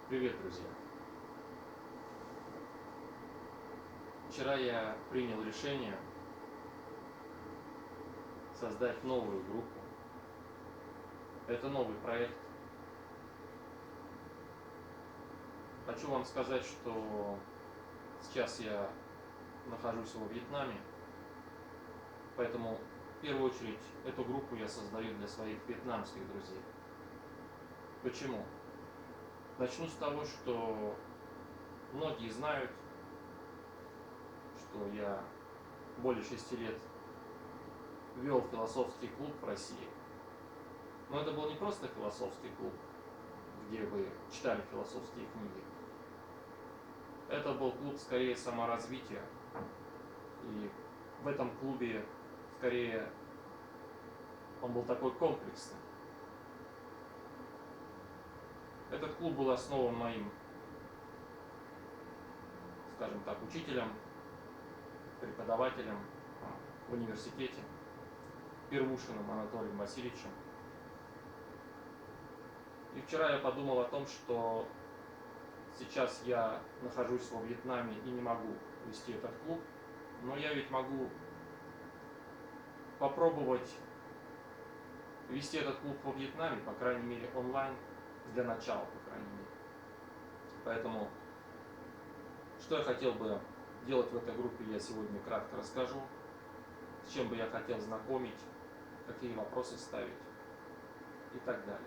Привет, друзья! Вчера я принял решение создать новую группу. Это новый проект. Хочу вам сказать, что сейчас я нахожусь во Вьетнаме, поэтому в первую очередь эту группу я создаю для своих вьетнамских друзей. Почему? Начну с того, что многие знают, что я более 6 лет вел философский клуб в России. Но это был не просто философский клуб, где вы читали философские книги. Это был клуб скорее саморазвития. И в этом клубе скорее он был такой комплексный. Этот клуб был основан моим, скажем так, учителем, преподавателем в университете Первушиным Анатолием Васильевичем. И вчера я подумал о том, что сейчас я нахожусь во Вьетнаме и не могу вести этот клуб, но я ведь могу попробовать вести этот клуб во Вьетнаме, по крайней мере онлайн, для начала, по крайней мере. Поэтому, что я хотел бы делать в этой группе, я сегодня кратко расскажу, с чем бы я хотел знакомить, какие вопросы ставить и так далее.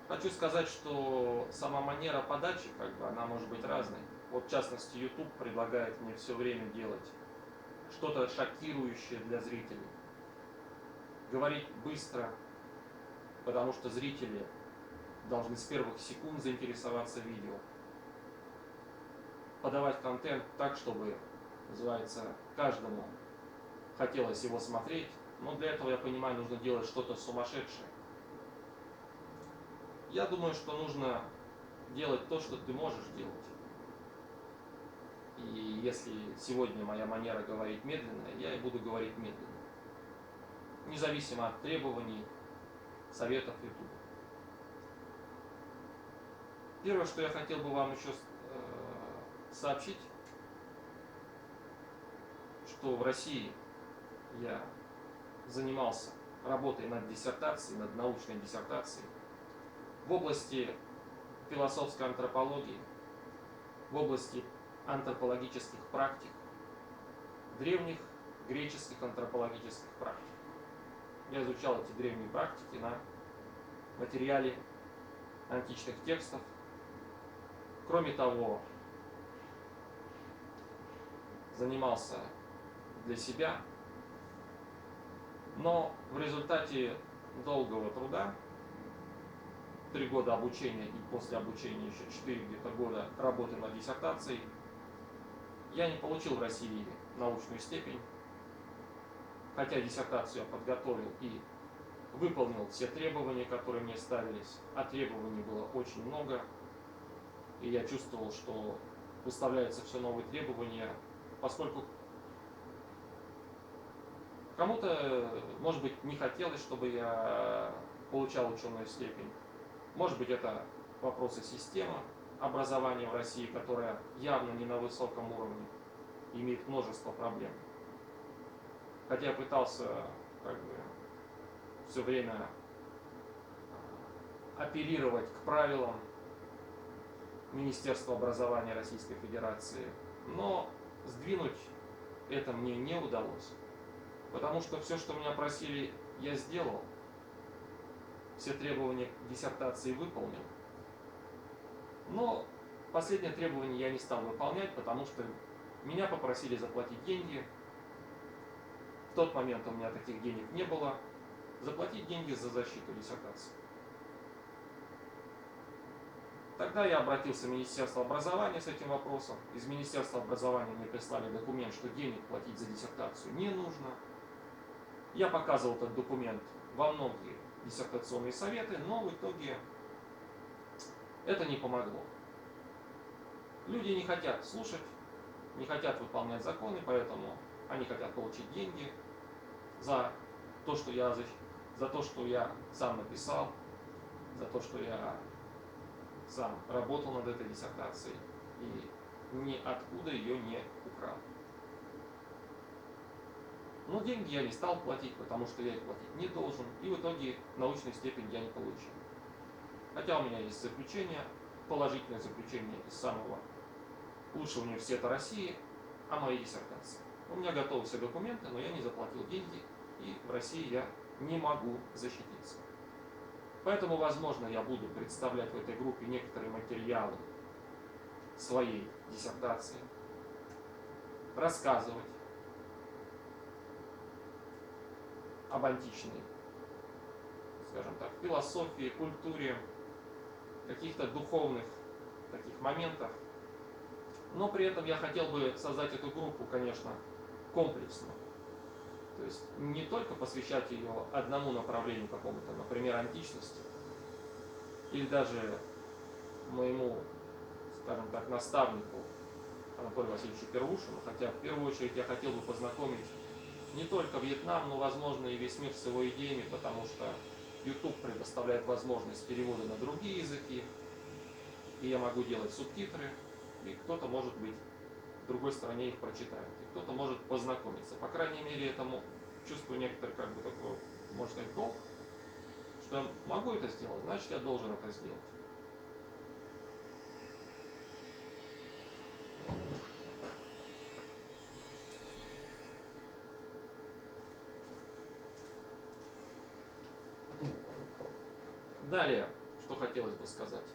Хочу сказать, что сама манера подачи, она может быть разной. Вот в частности, YouTube предлагает мне все время делать что-то шокирующее для зрителей. Говорить быстро, потому что зрители должны с первых секунд заинтересоваться видео. Подавать контент так, чтобы, называется, каждому хотелось его смотреть. Но для этого, я понимаю, нужно делать что-то сумасшедшее. Я думаю, что нужно делать то, что ты можешь делать. И если сегодня моя манера говорить медленно, я и буду говорить медленно. Независимо от требований, советов YouTube. Первое, что я хотел бы вам еще сообщить, что в России я занимался работой над диссертацией, над научной диссертацией в области философской антропологии, в области антропологических практик, древних греческих антропологических практик. Я изучал эти древние практики на материале античных текстов. Кроме того, занимался для себя, но в результате долгого труда, 3 года обучения и после обучения еще 4 где-то года работы над диссертацией, я не получил в России научную степень, хотя диссертацию я подготовил и выполнил все требования, которые мне ставились, а требований было очень много, и я чувствовал, что выставляются все новые требования, поскольку кому-то, может быть, не хотелось, чтобы я получал ученую степень. Может быть, это вопросы системы образования в России, которая явно не на высоком уровне, имеет множество проблем. Хотя я пытался все время апеллировать к правилам Министерства образования Российской Федерации, но сдвинуть это мне не удалось, потому что все, что меня просили, я сделал, все требования к диссертации выполнил, но последнее требование я не стал выполнять, потому что меня попросили заплатить деньги. В тот момент у меня таких денег не было. Заплатить деньги за защиту диссертации. Тогда я обратился в Министерство образования с этим вопросом. Из Министерства образования мне прислали документ, что денег платить за диссертацию не нужно. Я показывал этот документ во многие диссертационные советы, но в итоге это не помогло. Люди не хотят слушать, не хотят выполнять законы, поэтому они хотят получить деньги за то, что я сам написал. за то, что я сам работал над этой диссертацией и ниоткуда ее не украл. Но деньги я не стал платить, потому что я их платить не должен, и в итоге научную степень я не получил. Хотя у меня есть заключение, положительное заключение из самого лучшего университета России о моей диссертации. У меня готовы все документы, но я не заплатил деньги, и в России я не могу защититься. Поэтому, возможно, я буду представлять в этой группе некоторые материалы своей диссертации, рассказывать об античной, скажем так, философии, культуре, каких-то духовных таких моментах. Но при этом я хотел бы создать эту группу, конечно, комплексно. То есть не только посвящать ее одному направлению какому-то, например, античности, или даже моему, скажем так, наставнику Анатолию Васильевичу Первушину, хотя в первую очередь я хотел бы познакомить не только Вьетнам, но, возможно, и весь мир с его идеями, потому что YouTube предоставляет возможность перевода на другие языки, и я могу делать субтитры, и кто-то, может быть, в другой стране их прочитает, и кто-то может познакомиться. По крайней мере, этому чувствую некоторый, как бы, такой, можно сказать, долг, что я могу это сделать, значит, я должен это сделать. Далее, что хотелось бы сказать.